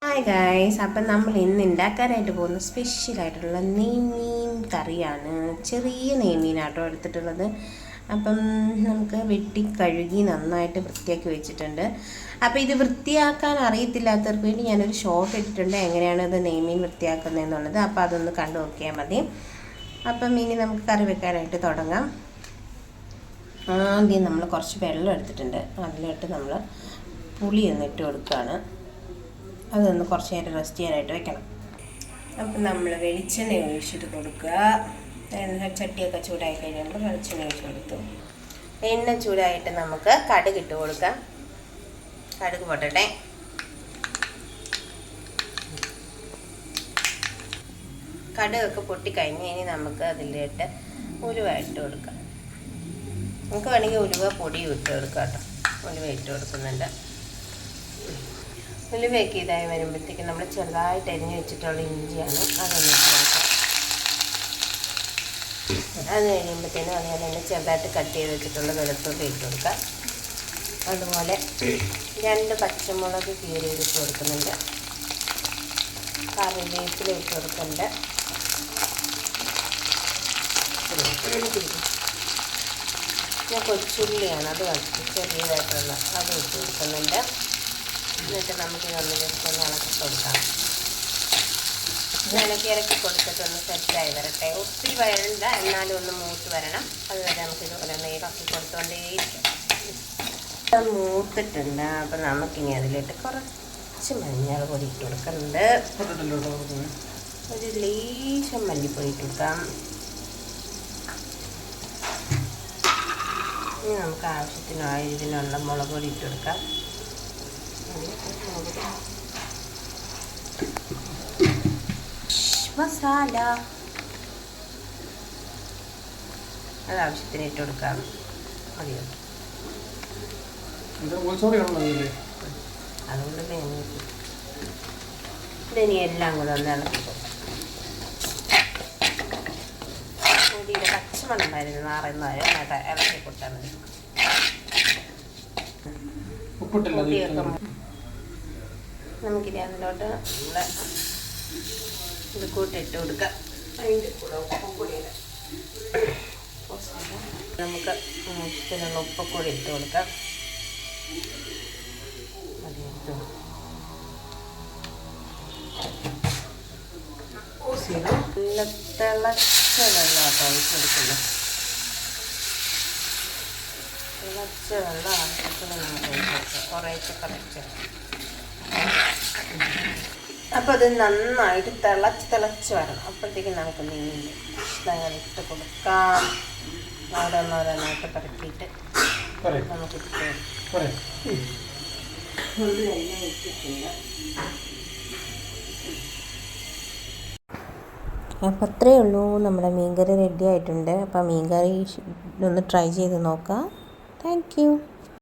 Hi guys, അപ്പം നമ്മൾ ഇന്ന് ഉണ്ടാക്കാനായിട്ട് പോകുന്ന സ്പെഷ്യലായിട്ടുള്ള നെയ്മീൻ കറിയാണ്. ചെറിയ നെയ്മീനാട്ടോ എടുത്തിട്ടുള്ളത്. അപ്പം നമുക്ക് വെട്ടി കഴുകി നന്നായിട്ട് വൃത്തിയാക്കി വെച്ചിട്ടുണ്ട്. അപ്പോൾ ഇത് വൃത്തിയാക്കാൻ അറിയത്തില്ലാത്തവർക്ക് വേണ്ടി ഞാനൊരു ഷോർട്ട് ഇട്ടിട്ടുണ്ട്, എങ്ങനെയാണ് ഇത് നെയ്മീൻ വൃത്തിയാക്കുന്നതെന്നുള്ളത്. അപ്പോൾ അതൊന്ന് കണ്ടു നോക്കിയാൽ മതി. അപ്പം ഇനി നമുക്ക് കറി വെക്കാനായിട്ട് തുടങ്ങാം. ആദ്യം നമ്മൾ കുറച്ച് വെള്ളം എടുത്തിട്ടുണ്ട്, അതിലിട്ട് നമ്മൾ പുളി ഇട്ട് കൊടുക്കുകയാണ്. അതൊന്ന് കുറച്ച് നേരം റെസ്റ്റ് ചെയ്യാനായിട്ട് വെക്കണം. അപ്പം നമ്മൾ വെളിച്ചെണ്ണ ഒഴിച്ചിട്ട് കൊടുക്കുക. ചട്ടിയൊക്കെ ചൂടായി കഴിയുമ്പോൾ വെളിച്ചെണ്ണ ഒഴിച്ച് കൊടുത്തു. എണ്ണ ചൂടായിട്ട് നമുക്ക് കടുക് ഇട്ട് കൊടുക്കാം. കടുക് പൊട്ടട്ടെ. കടുകൊക്കെ പൊട്ടിക്കഴിഞ്ഞ് ഇനി നമുക്ക് അതിലിട്ട് ഉലുവ ഇട്ട് കൊടുക്കാം. നമുക്ക് വേണമെങ്കിൽ ഉലുവ പൊടി ഇട്ട് കൊടുക്കാം കേട്ടോ. ഉലുവ ഇട്ട് കൊടുക്കുന്നുണ്ട്. ഉലുവയൊക്കെ ഇതായി വരുമ്പോഴത്തേക്ക് നമ്മൾ ചെറുതായിട്ട് അരിഞ്ഞ് വെച്ചിട്ടുള്ള ഇഞ്ചിയാണ്, അതൊന്ന് ഇട്ട് കൊടുക്കാം. അത് കഴിയുമ്പോഴത്തേനും അതുപോലെ തന്നെ ചെറുതായിട്ട് കട്ട് ചെയ്ത് വെച്ചിട്ടുള്ള വെളുത്തുള്ളി ഇട്ട് കൊടുക്കാം. അതുപോലെ 2 പച്ചമുളക് കീറി ഇട്ട് കൊടുക്കുന്നുണ്ട്. കറിവേപ്പില ഇട്ട് കൊടുക്കുന്നുണ്ട്. ഞാൻ കൊച്ചുള്ളിയാണ്, അത് ചെറിയതായിട്ടുള്ള അത് ഇട്ട് കൊടുക്കുന്നുണ്ട്. എന്നിട്ട് നമുക്ക് ഇതൊന്ന് ജസ്റ്റ് ഒന്ന് ഇളക്കി കൊടുക്കാം. ഇളക്കി കൊടുത്തിട്ടൊന്ന് സെറ്റായി വരട്ടെ. ഒത്തിരി വരണ്ട, എന്നാലും ഒന്ന് മൂത്ത് വരണം. അതുവരെ നമുക്ക് ഇതുപോലെ ഒന്ന് ഇളക്കി കൊടുത്തുകൊണ്ടേയിരിക്കും. മൂത്തിട്ടുണ്ട്. അപ്പം നമുക്കിനി അതിലിട്ട് കുറച്ച് മഞ്ഞൾ പൊടി ഇട്ട് കൊടുക്കുന്നുണ്ട്. ഒരു ലേശം മല്ലിപ്പൊടി ഇട്ട് കൊടുക്കാം. ഇനി നമുക്ക് ആവശ്യത്തിനായി ഇതിനുള്ള മുളക് പൊടി ഇട്ട് കൊടുക്കാം. മസാല അത് ആവശ്യത്തിന് ഇട്ട് കൊടുക്കാം. അതുകൊണ്ട് ഇതിനി എല്ലാം കൂടെ ഒന്ന് ഇളക്കി കൊടുക്കാം. പൊടിയുടെ പച്ചമണം വരുന്ന നാറുന്നവരെ ഇളക്കി കൊടുത്താൽ മതി. നമുക്കിനി അതിലോട്ട് നമ്മുടെ ഇത് കൂട്ടിട്ട് കൊടുക്കാം. അതിൻ്റെ കൂടെ ഉപ്പും കൂടി നമുക്ക് ആവശ്യത്തിനുള്ള ഉപ്പും കൂടി ഇട്ട് കൊടുക്കാം. നല്ല തിളച്ച വെള്ളമാട്ടോ ഒഴിച്ച് കൊടുക്കുന്നത്. തിളച്ച വെള്ളം ആവശ്യത്തിന് നമുക്ക് ഒഴിച്ച് കുറച്ച്. അപ്പോൾ അത് നന്നായിട്ട് തിളച്ച് വരണം. അപ്പോഴത്തേക്കും നമുക്ക് മീനിൻ്റെ കഷ്ണങ്ങൾ ഇട്ട് കൊടുക്കാം. ഓരോന്നോരോന്നായിട്ട് പറക്കിയിട്ട് നമുക്കിട്ട് ഇട്ടിട്ടുണ്ട്. അപ്പോൾ അത്രയേ ഉള്ളൂ, നമ്മുടെ മീൻകറി റെഡി ആയിട്ടുണ്ട്. അപ്പോൾ മീൻകറി ഒന്ന് ട്രൈ ചെയ്ത് നോക്കാം. Thank you.